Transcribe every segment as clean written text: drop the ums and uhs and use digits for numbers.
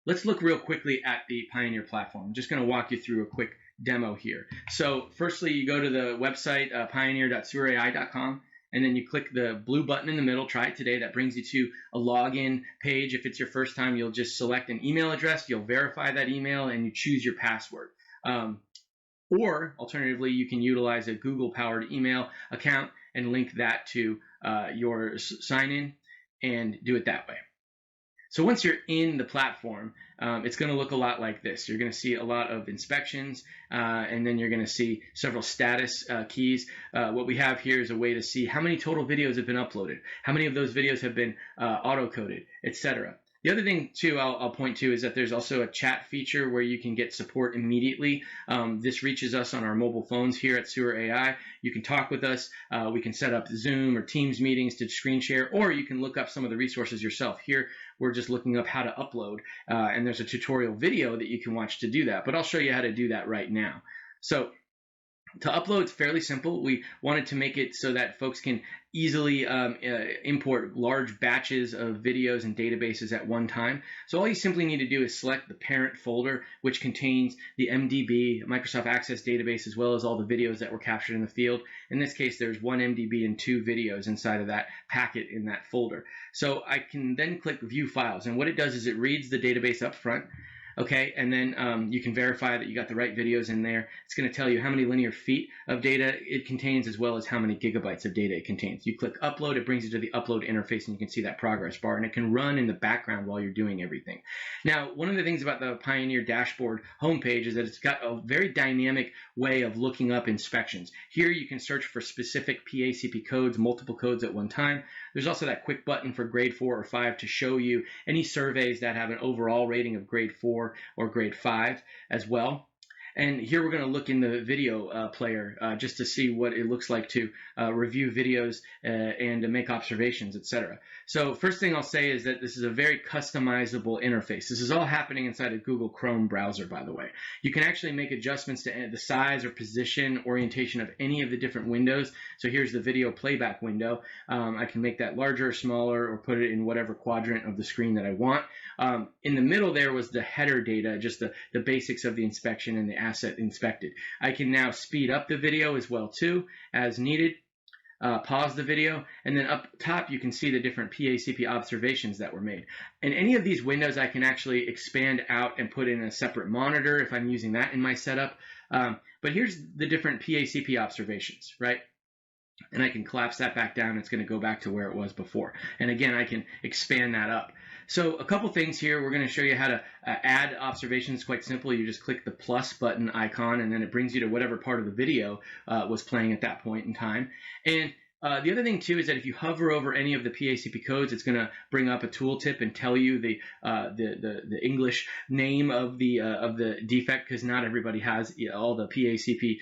let's look real quickly at the Pioneer platform. I'm just going to walk you through a quick demo here. So firstly, you go to the website, pioneer.sewerai.com, and then you click the blue button in the middle, try it today. That brings you to a login page. If it's your first time, you'll just select an email address, you'll verify that email, and you choose your password. Or alternatively, you can utilize a Google-powered email account and link that to your sign-in and do it that way. So once you're in the platform, it's going to look a lot like this. You're going to see a lot of inspections, and then you're going to see several status keys. What we have here is a way to see how many total videos have been uploaded, how many of those videos have been auto-coded, etc. The other thing, too, I'll point to is that there's also a chat feature where you can get support immediately. This reaches us on our mobile phones here at Sewer AI. You can talk with us. We can set up Zoom or Teams meetings to screen share, or you can look up some of the resources yourself. Here, we're just looking up how to upload, and there's a tutorial video that you can watch to do that. But I'll show you how to do that right now. So to upload, it's fairly simple. We wanted to make it so that folks can easily import large batches of videos and databases at one time. So all you simply need to do is select the parent folder, which contains the MDB, Microsoft Access database, as well as all the videos that were captured in the field. In this case, there's one MDB and 2 videos inside of that packet in that folder. So I can then click View Files, and what it does is it reads the database up front. Okay, and then you can verify that you got the right videos in there. It's going to tell you how many linear feet of data it contains, as well as how many gigabytes of data it contains. You click upload, it brings you to the upload interface, and you can see that progress bar, and it can run in the background while you're doing everything. Now, one of the things about the Pioneer dashboard homepage is that it's got a very dynamic way of looking up inspections. Here you can search for specific PACP codes, multiple codes at one time. There's also that quick button for grade 4 or 5 to show you any surveys that have an overall rating of grade 4 or grade 5 as well. And here we're going to look in the video player just to see what it looks like to review videos and to make observations, etc. So first thing I'll say is that this is a very customizable interface. This is all happening inside a Google Chrome browser, by the way. You can actually make adjustments to the size or position, orientation of any of the different windows. So here's the video playback window. I can make that larger or smaller, or put it in whatever quadrant of the screen that I want. In the middle there was the header data, just the basics of the inspection and the asset inspected. I can now speed up the video as well too, as needed. Pause the video, and then up top you can see the different PACP observations that were made. And any of these windows I can actually expand out and put in a separate monitor if I'm using that in my setup. But here's the different PACP observations, right? And I can collapse that back down. It's going to go back to where it was before. And again, I can expand that up. So a couple things here. We're going to show you how to add observations. Quite simple. You just click the plus button icon, and then it brings you to whatever part of the video was playing at that point in time. And the other thing too is that if you hover over any of the PACP codes, it's going to bring up a tooltip and tell you the English name of the defect, because not everybody has all the PACP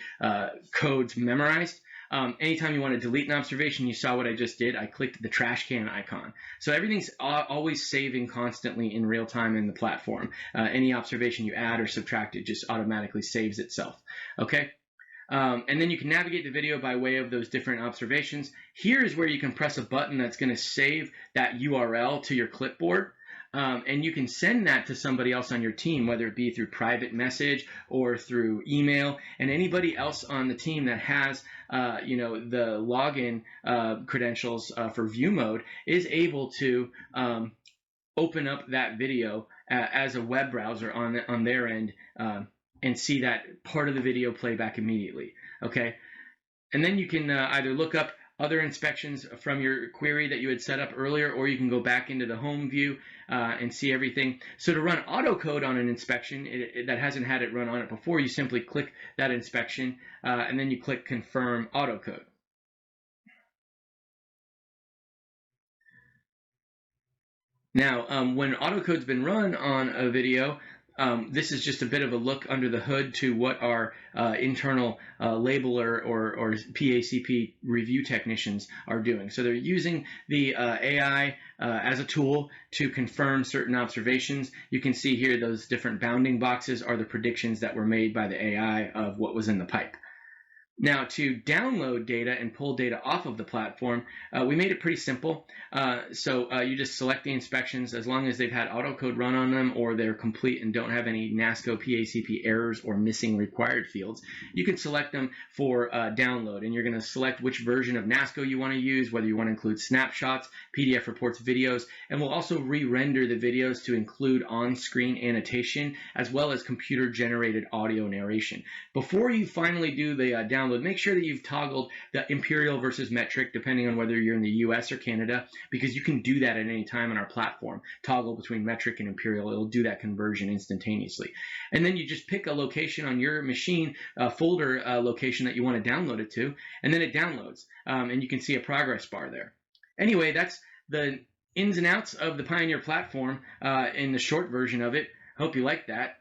codes memorized. Anytime you want to delete an observation, you saw what I just did. I clicked the trash can icon. So everything's always saving constantly in real time in the platform. Any observation you add or subtract, it just automatically saves itself. Okay? And then you can navigate the video by way of those different observations. Here is where you can press a button that's going to save that URL to your clipboard. And you can send that to somebody else on your team, whether it be through private message or through email. And anybody else on the team that has, the login credentials for view mode is able to open up that video as a web browser on their end and see that part of the video playback immediately. Okay, and then you can either look up other inspections from your query that you had set up earlier, or you can go back into the home view and see everything. So to run autocode on an inspection that hasn't had it run on it before, you simply click that inspection and then you click confirm autocode. Now, when autocode's been run on a video, this is just a bit of a look under the hood to what our internal labeler or PACP review technicians are doing. So they're using the AI as a tool to confirm certain observations. You can see here those different bounding boxes are the predictions that were made by the AI of what was in the pipe. Now, to download data and pull data off of the platform, we made it pretty simple. You just select the inspections as long as they've had autocode run on them or they're complete and don't have any NASCO PACP errors or missing required fields. You can select them for download, and you're going to select which version of NASCO you want to use, whether you want to include snapshots, PDF reports, videos, and we'll also re-render the videos to include on-screen annotation as well as computer-generated audio narration. Before you finally do the download, make sure that you've toggled the imperial versus metric, depending on whether you're in the US or Canada, because you can do that at any time on our platform. Toggle between metric and imperial. It'll do that conversion instantaneously. And then you just pick a location on your machine, a folder location that you want to download it to, and then it downloads. And you can see a progress bar there. Anyway, that's the ins and outs of the Pioneer platform in the short version of it. Hope you like that.